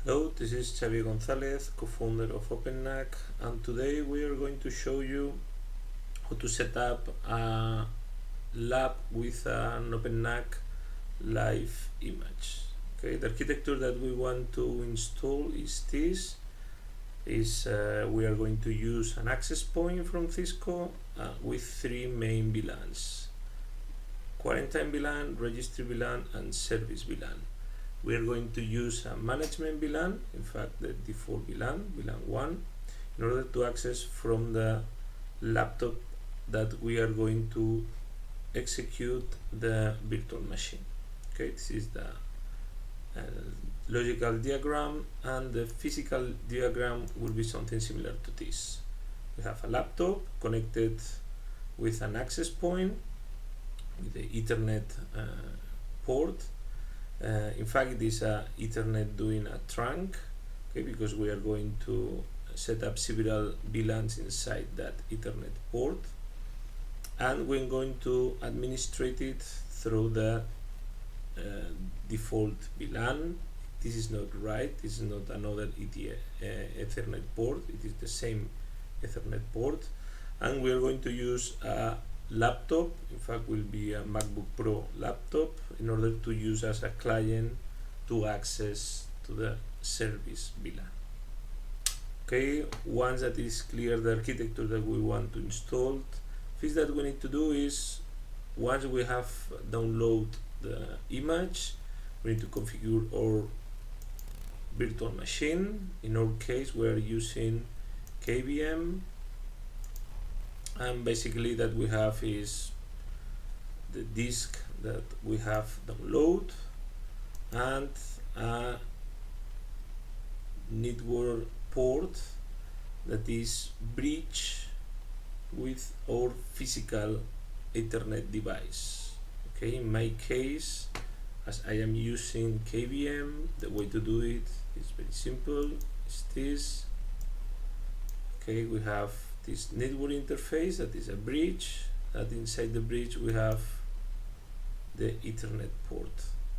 Hello, this is Xavier Gonzalez, co-founder of opennac, and today we are going to show you how to set up a lab with an opennac live image. Okay, the architecture that we want to install is this. We are going to use an access point from Cisco with three main VLANs: quarantine VLAN, registry VLAN, and service VLAN. We are going to use a management VLAN, in fact the default VLAN, VLAN 1, in order to access from the laptop that we are going to execute the virtual machine. Okay, this is the logical diagram, and the physical diagram will be something similar to this. We have a laptop connected with an access point with the Ethernet port. In fact, it is a Ethernet doing a trunk, okay, because we are going to set up several VLANs inside that Ethernet port, and we're going to administrate it through the default VLAN. This is not right, this is not another Ethernet port, it is the same Ethernet port, and we are going to use a laptop, in fact will be a MacBook Pro laptop, in order to use as a client to access to the service VLAN. Okay, once that is clear the architecture that we want to install, first that we need to do is, once we have download the image, we need to configure our virtual machine. In our case we are using KVM, and basically that we have is the disk that we have download and a network port that is bridge with our physical Ethernet device. Okay, in my case, as I am using KVM, the way to do it is very simple. It's this. Okay, we have this network interface that is a bridge, and inside the bridge we have the Ethernet port,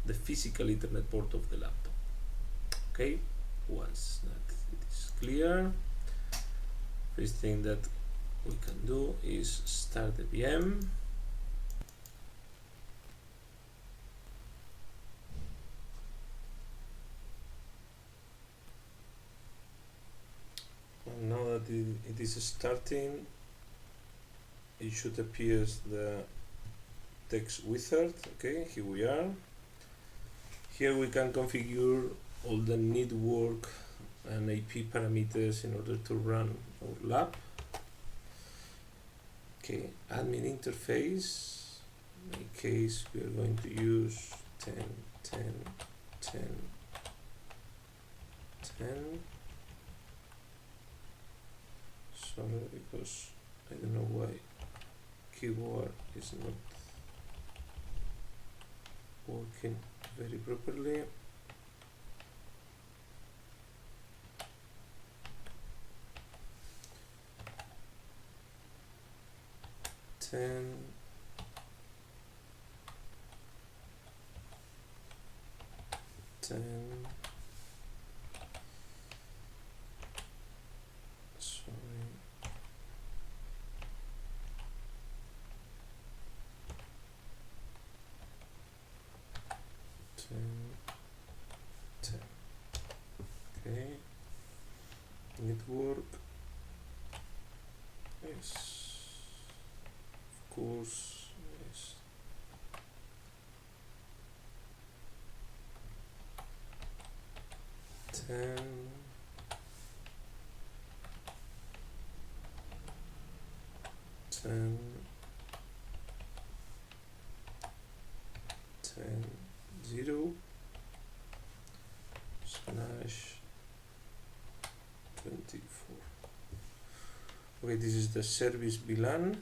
the physical Ethernet port of the laptop. Okay, once that it is clear, first thing that we can do is start the VM. And now that it is starting, it should appear the text wizard. Okay, here we are. Here we can configure all the network and IP parameters in order to run our lab. Okay, admin interface. In my case, we are going to use 10, 10, 10, 10. Sorry, because I don't know why keyboard is not working very properly. Ten, 10, sorry, 10, 10. Okay, network, yes, of course, yes. 10, 10, 10, 0, slash 24. Okay, this is the service VLAN.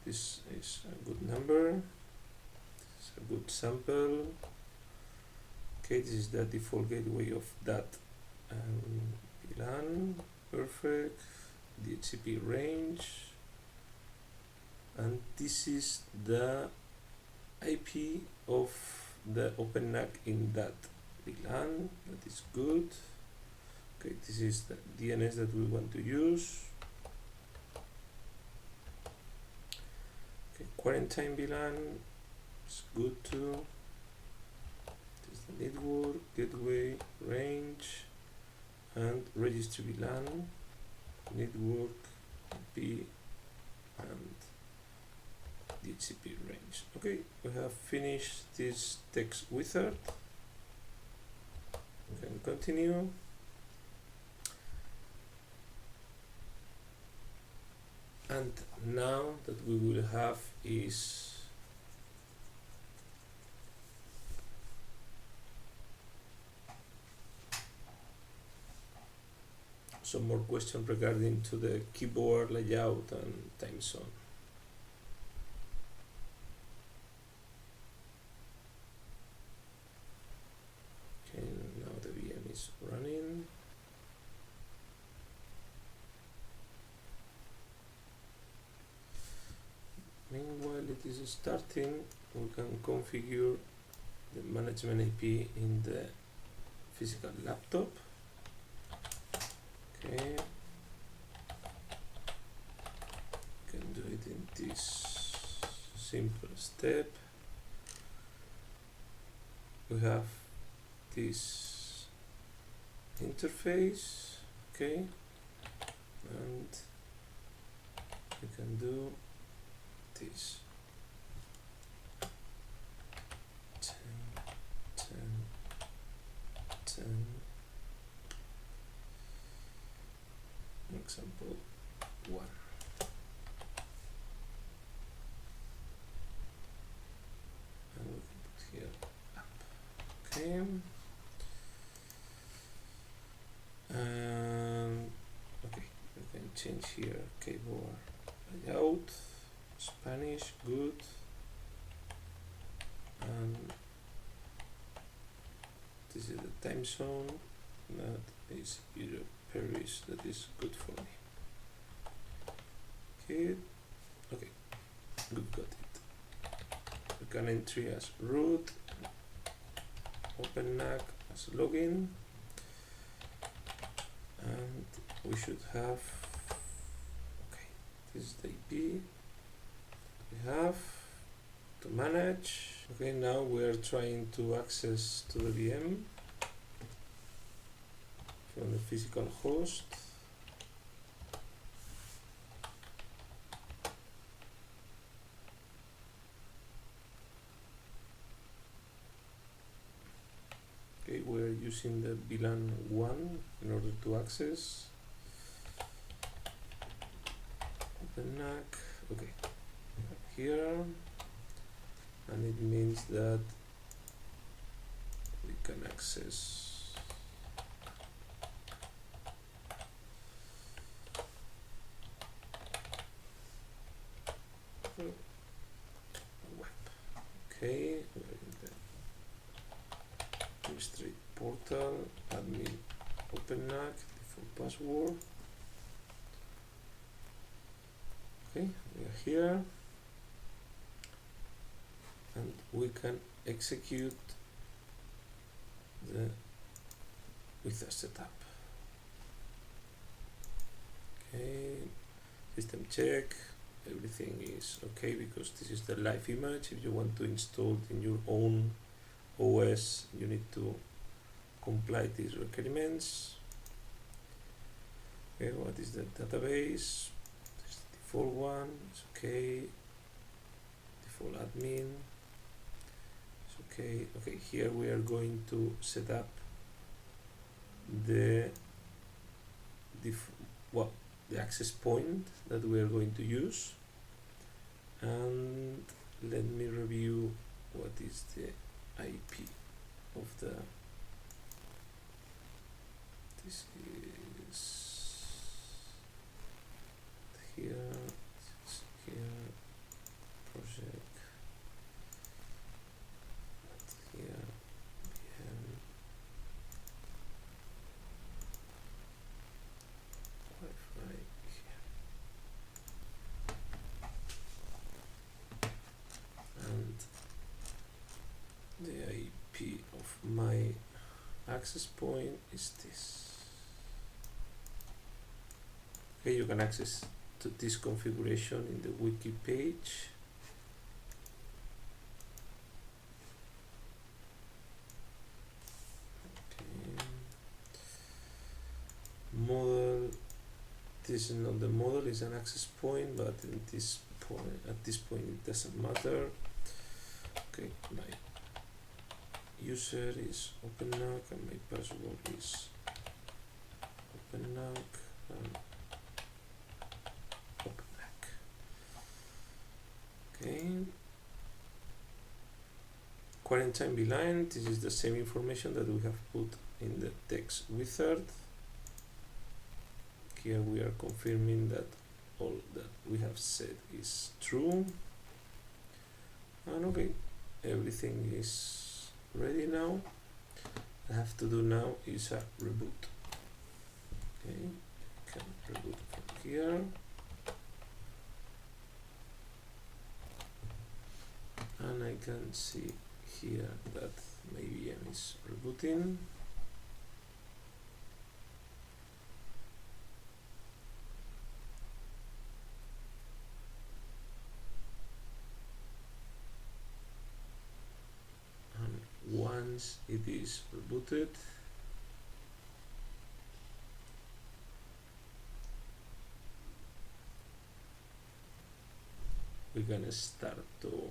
This is a good number. This is a good sample. Okay, this is the default gateway of that VLAN. Perfect. DHCP range. And this is the IP of the opennac in that VLAN, that is good. Okay, this is the DNS that we want to use. Okay, quarantine VLAN is good too. This is the network, gateway, range, and registry VLAN, network, IP, and DHCP range. Okay, we have finished this text wizard. We can continue. And now that we will have is some more questions regarding to the keyboard layout and time zone. Okay, now the VM is running. Meanwhile it is starting, we can configure the management IP in the physical laptop. Okay, can do it in this simple step. We have this interface, okay, and we can do this 10, 10, 10, example 1. And we can put here up. Okay. Okay, we can change here keyboard layout, Spanish, good, and this is the time zone, that is Europe, Paris, that is good for me. Okay, okay, good, got it. We can enter as root, opennac as login, and we should have, okay, this is the IP we have to manage. Okay, now we are trying to access to the VM from the physical host. Okay, we're using the VLAN 1 in order to access. opennac, okay, here, and it means that we can access the web. Okay, we're in the administrator portal, admin opennac, default password. Okay, we are here, and we can execute the with the setup. Okay, system check, everything is okay because this is the live image. If you want to install it in your own OS, you need to comply these requirements. Okay, what is the database? This default one, it's okay. Default admin, it's okay. Okay, here we are going to set up the the access point that we are going to use, and let me review what is the IP of the, this is here, project, here, VM, Wi-Fi here, and the IP of my access point is this. Okay, you can access to this configuration in the wiki page. Okay. Model. This is not the model, is an access point, but at this point it doesn't matter. Okay, my user is opennac and my password is opennac and opennac. Okay. Quarantine VLAN, this is the same information that we have put in the text wizard. Here we are confirming that all that we have said is true. And okay, everything is ready now. I have to do now is a reboot. Okay, I can reboot from here. And I can see here that my VM is rebooting. Once it is rebooted, we're gonna start to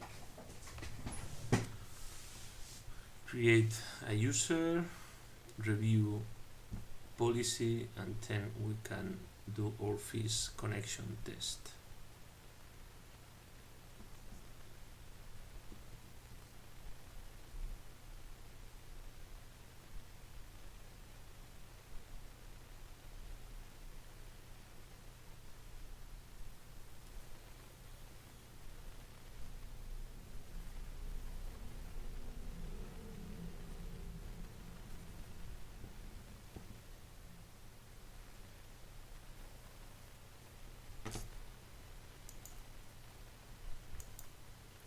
create a user, review policy, and then we can do our FIS connection test.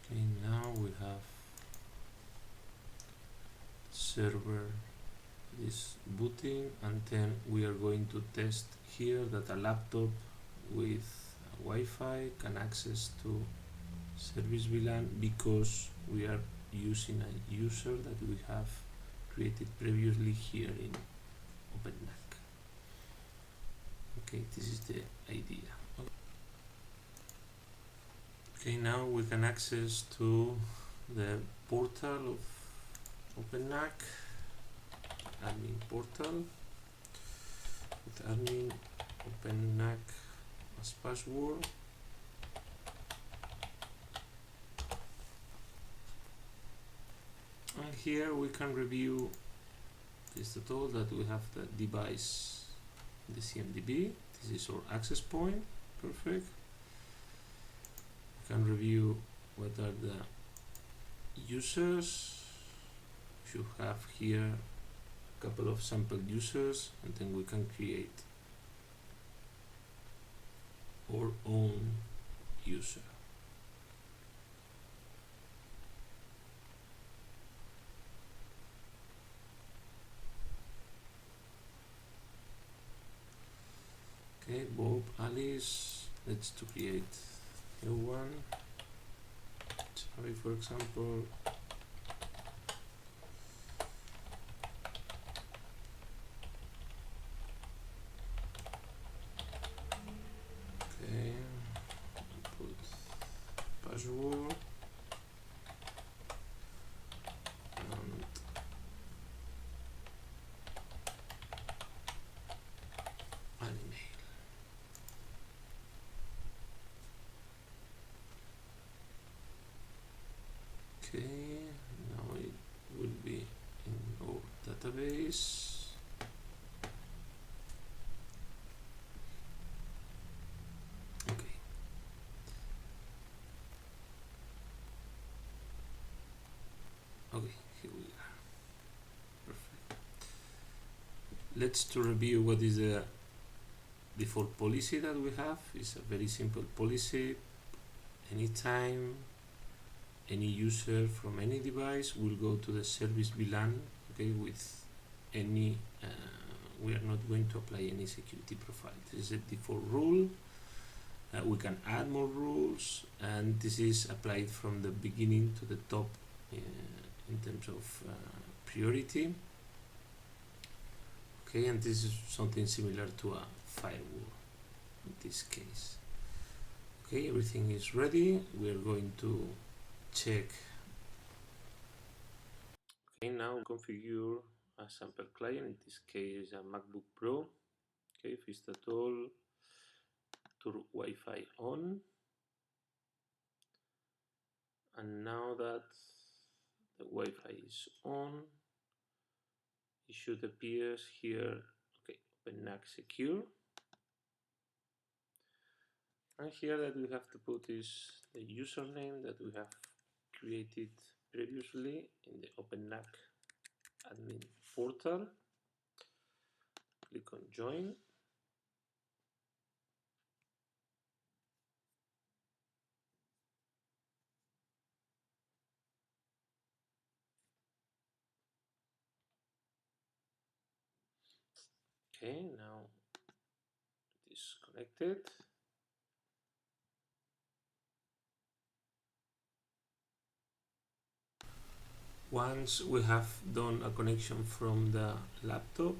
Okay, now we have server is booting, and then we are going to test here that a laptop with a Wi-Fi can access to service VLAN because we are using a user that we have created previously here in opennac. Okay, this is the idea. Okay, now we can access to the portal of opennac, admin portal, with admin opennac as password. And here we can review this tutorial that we have the device, the CMDB. This is our access point, perfect. We can review what are the users. We should have here a couple of sample users, and then we can create our own user. Okay, Bob, Alice, let's to create a new one. Sorry, for example. Okay, put password and an email. Okay, now it will be in our database. Okay. Okay, here we are. Perfect. Let's to review what is the default policy that we have. It's a very simple policy. Anytime any user from any device will go to the service VLAN, okay, with any we are not going to apply any security profile. This is a default rule. We can add more rules, and this is applied from the beginning to the top in terms of priority. Okay, and this is something similar to a firewall in this case. Okay, everything is ready. We are going to check. Okay, now configure a sample client. In this case, a MacBook Pro. Okay, Vista tool, turn Wi-Fi on. And now that the Wi-Fi is on, it should appear here. Okay, opennac secure. And here that we have to put is the username that we have created previously in the opennac admin portal. Click on join. Okay, now it is connected. Once we have done a connection from the laptop,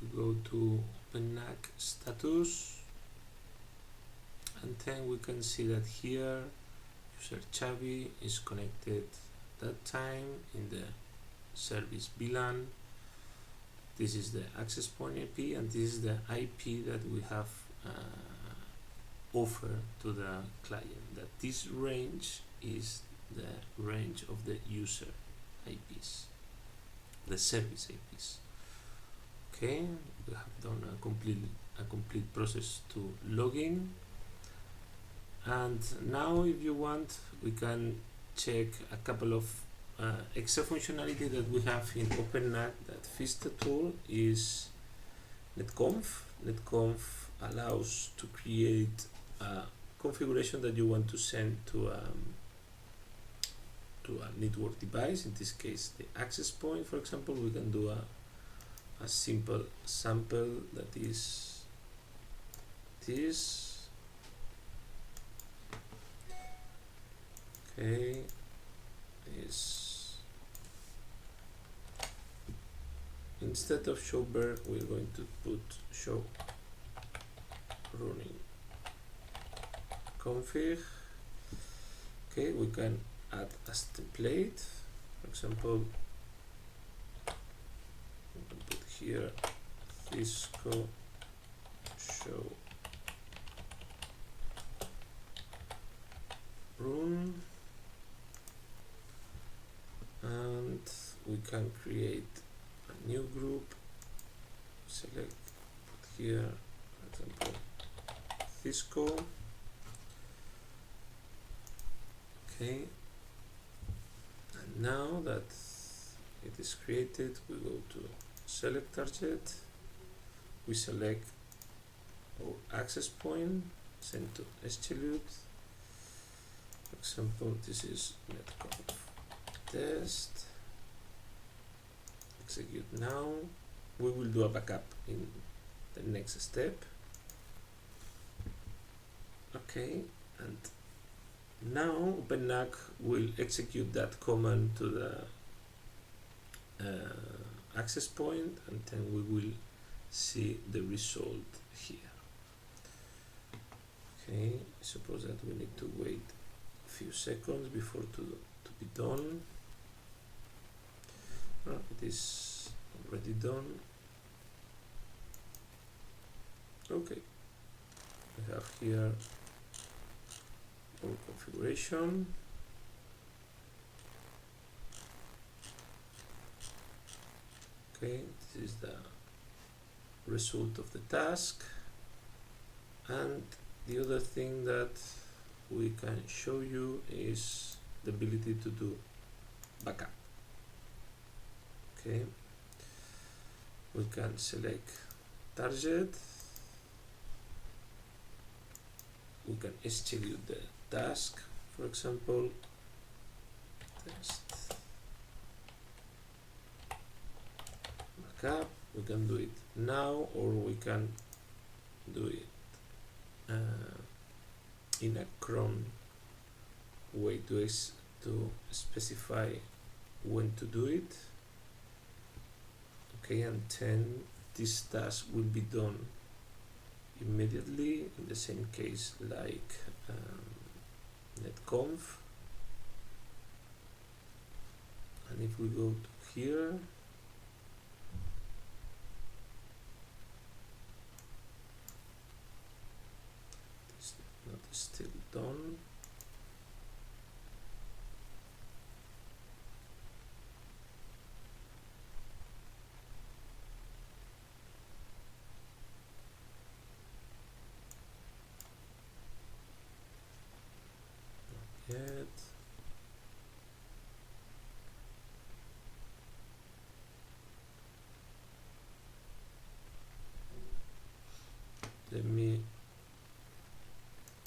we go to opennac status, and then we can see that here user Chavi is connected that time in the service VLAN. This is the access point IP, and this is the IP that we have offered to the client. That this range is the range of the user IPs, the service IPs. Okay, we have done a complete process to login, and now if you want, we can check a couple of extra functionality that we have in opennac. That Vista tool is netconf. Netconf allows to create a configuration that you want to send to a network device. In this case, the access point, for example. We can do a simple sample that is this. Okay, is instead of show bear, we're going to put show running config. Okay, we can add as template, for example, we can put here Cisco show run, and we can create a new group, select, put here, for example, Cisco. Okay, and now that it is created, we go to select target, we select our access point, send to SGLUT. For example, this is netconf test, execute now. We will do a backup in the next step. Okay, and now opennac will execute that command to the access point, and then we will see the result here. Okay, I suppose that we need to wait a few seconds before to be done. It is already done. Okay, we have here our configuration. Okay, this is the result of the task, and the other thing that we can show you is the ability to do backup. Okay, we can select target, we can execute the task, for example, test. backup. We can do it now, or we can do it in a cron way to specify when to do it. Okay, and then this task will be done immediately in the same case like netconf. And if we go to here, it's not still done. Not yet. Let me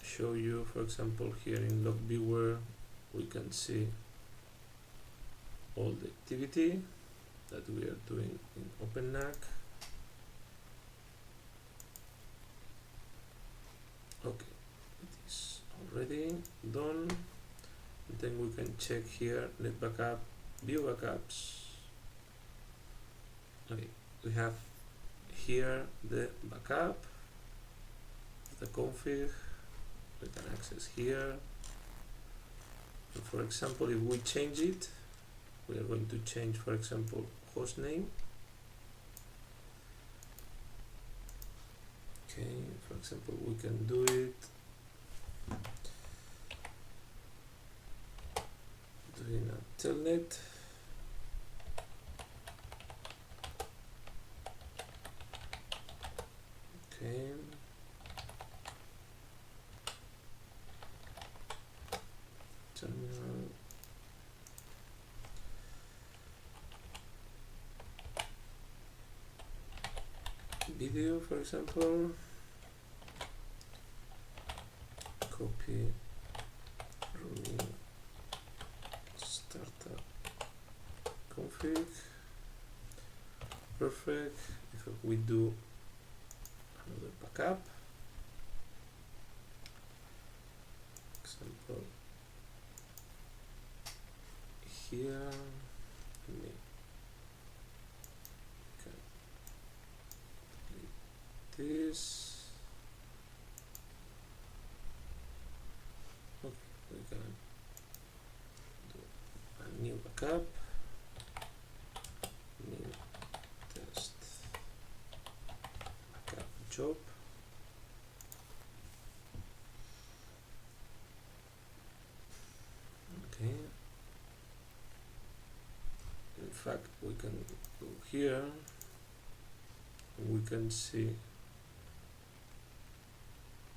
show you, for example, here in log viewer we can see all the activity that we are doing in opennac. Okay, it is already done. And then we can check here net backup, view backups. Okay, we have here the backup, the config. We can access here. And for example, if we change it, we are going to change, for example, hostname. Okay, for example, we can do it doing a telnet. Okay. Terminal. Video, for example. Copy roaming startup config. Perfect. If we do another backup, example here, we can delete this. Okay, we can do a new backup, new test backup job. Okay. In fact, we can go here. We can see,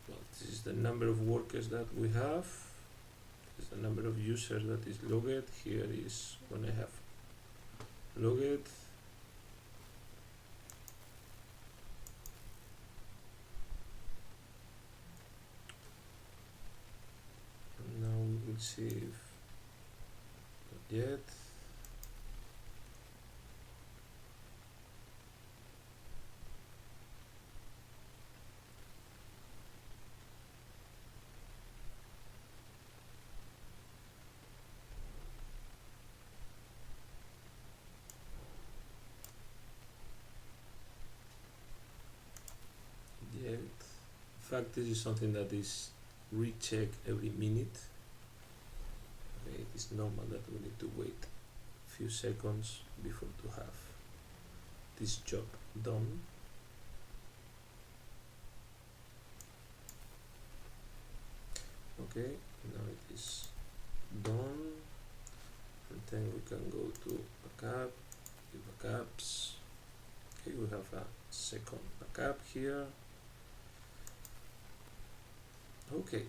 well, this is the number of workers that we have. This is the number of users that is logged. Here is when I have logged. And now we will see if not yet. In fact, this is something that is rechecked every minute. Okay, it is normal that we need to wait a few seconds before to have this job done. Okay, now it is done, and then we can go to backup, backups. Okay, we have a second backup here. Okay,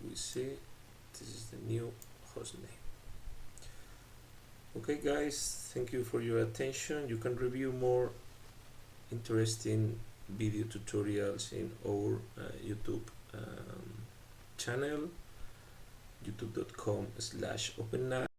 we see this is the new hostname. Okay guys, thank you for your attention. You can review more interesting video tutorials in our YouTube channel, youtube.com/opennac.